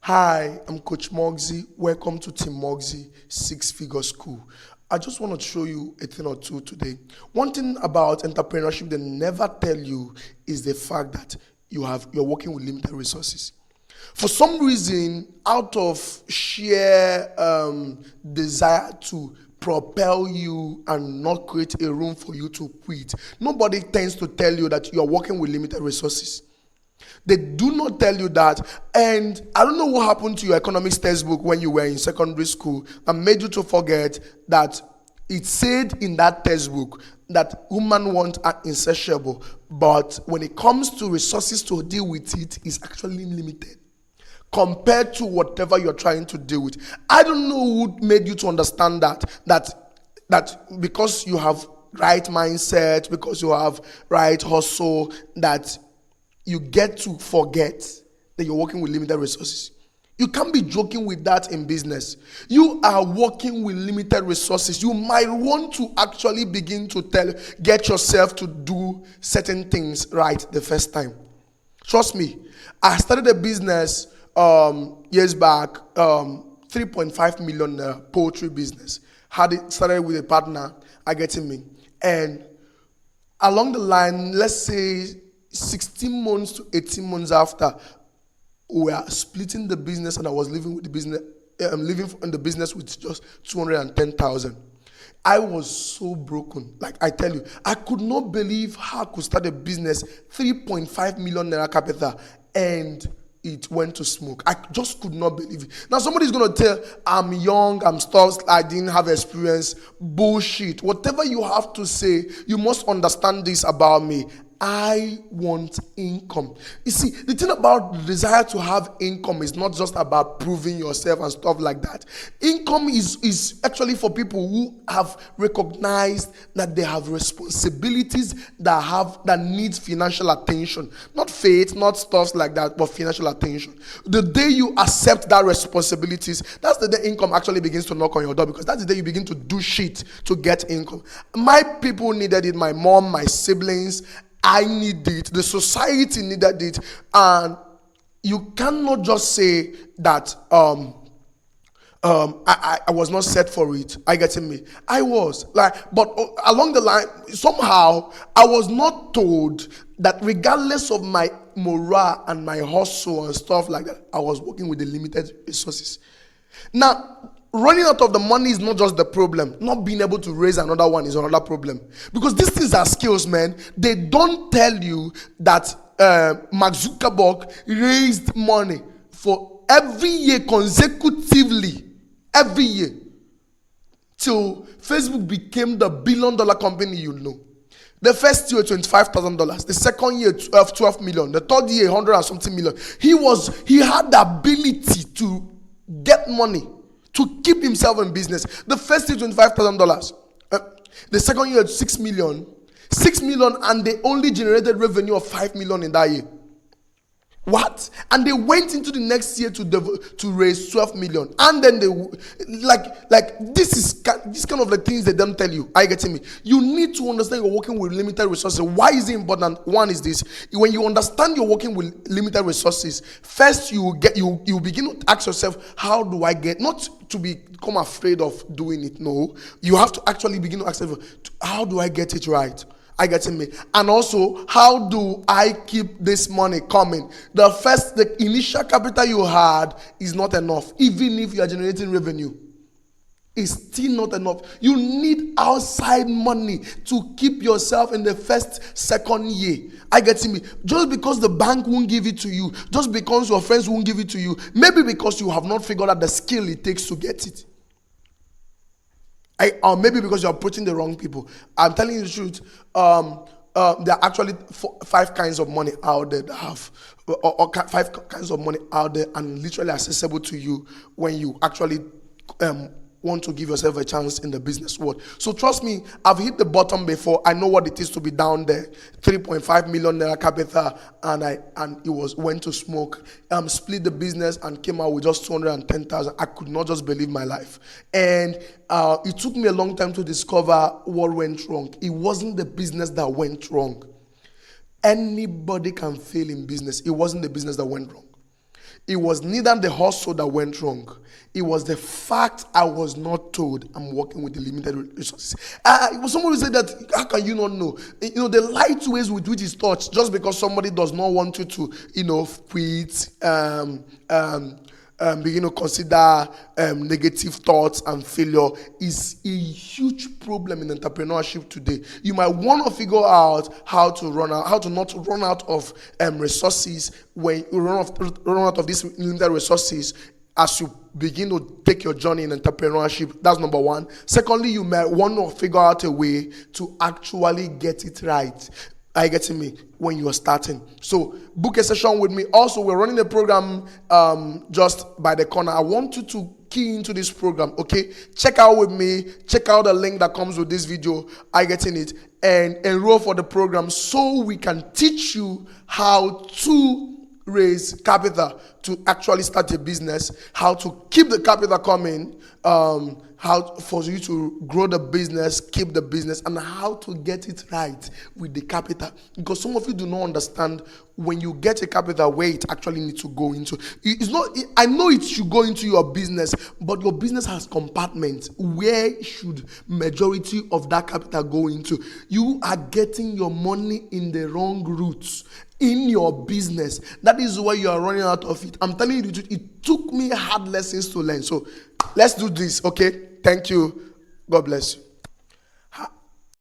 Hi, I'm Coach Moxie. Welcome to Team Moxie Six-Figure School. I just want to show you a thing or two today. One thing about entrepreneurship they never tell you is the fact that you're working with limited resources. For some reason, out of sheer desire to propel you and not create a room for you to quit, nobody tends to tell you that you're working with limited resources. They do not tell you that. And I don't know what happened to your economics textbook when you were in secondary school and made you to forget that it said in that textbook that human wants are insatiable, but when it comes to resources to deal with it, it's actually limited compared to whatever you're trying to deal with. I don't know who made you to understand that because you have right mindset, because you have right hustle, that you get to forget that you're working with limited resources. You can't be joking with that in business. You are working with limited resources. You might want to actually begin to get yourself to do certain things right the first time. Trust me, I started a business years back, 3.5 million poultry business. Had it started with a partner, I get me. And along the line, let's say 16 months to 18 months after, we were splitting the business, and I was living with the business. Living in the business with just 210,000. I was so broken. Like I tell you, I could not believe how I could start a business, 3.5 million naira capital, and it went to smoke. I just could not believe it. Now somebody's going to tell, I'm young, I'm stuck, I didn't have experience. Bullshit. Whatever you have to say, you must understand this about me. I want income. You see, the thing about the desire to have income is not just about proving yourself and stuff like that. Income is actually for people who have recognized that they have responsibilities that need financial attention. Not faith, not stuff like that, but financial attention. The day you accept that responsibilities, that's the day income actually begins to knock on your door, because that's the day you begin to do shit to get income. My people needed it, my mom, my siblings, I need it, the society needed it, and you cannot just say that I was not set for it. I get me. I was but along the line, somehow I was not told that regardless of my morale and my hustle and stuff like that, I was working with the limited resources. Now, running out of the money is not just the problem. Not being able to raise another one is another problem. Because these things are skills, man. They don't tell you that Mark Zuckerberg raised money for every year consecutively. Every year. Till Facebook became the billion-dollar company you know. The first year, $25,000. The second year, 12 million. The third year, 100 and something million. He had the ability to get money, to keep himself in business. The first year, $25,000. The second year, 6 million. 6 million, and they only generated revenue of 5 million in that year. What? And they went into the next year to raise 12 million. And then they this kind of like things they don't tell you. Are you getting me? You need to understand you're working with limited resources. Why is it important? One is this: when you understand you're working with limited resources, first you begin to ask yourself, how do I get, not to become afraid of doing it. No, you have to actually begin to ask yourself, how do I get it right? I get me. And also, how do I keep this money coming? The initial capital you had is not enough. Even if you are generating revenue, it's still not enough. You need outside money to keep yourself in the first, second year. I get me. Just because the bank won't give it to you, just because your friends won't give it to you, maybe because you have not figured out the skill it takes to get it. Or maybe because you're approaching the wrong people. I'm telling you the truth. There are actually 5 kinds of money out there that have, or 5 kinds of money out there and literally accessible to you when you actually want to give yourself a chance in the business world. So trust me, I've hit the bottom before. I know what it is to be down there. 3.5 million naira capital, and it went to smoke. Split the business and came out with just 210,000. I could not just believe my life. And it took me a long time to discover what went wrong. It wasn't the business that went wrong. Anybody can fail in business. It wasn't the business that went wrong. It was neither the hustle that went wrong. It was the fact I was not told I'm working with the limited resources. It was someone who said that, how can you not know? The light ways with which it's taught, just because somebody does not want you to, quit, begin to consider negative thoughts and failure is a huge problem in entrepreneurship today. You might want to figure out how to not run out of resources when you run out of these limited resources as you begin to take your journey in entrepreneurship. That's number one. Secondly, you might want to figure out a way to actually get it right. Are you getting me? When you are starting. So book a session with me. Also, we're running a program just by the corner. I want you to key into this program, okay? Check out with me. Check out the link that comes with this video. Are you getting it? And enroll for the program so we can teach you how to raise capital to actually start a business, how to keep the capital coming, how for you to grow the business, keep the business, and how to get it right with the capital. Because some of you do not understand when you get a capital where it actually needs to go into. It's not. I know it should go into your business, but your business has compartments. Where should majority of that capital go into? You are getting your money in the wrong routes in your business. That is why you are running out of it. I'm telling you the truth. It took me hard lessons to learn. So let's do this, okay? Thank you. God bless you.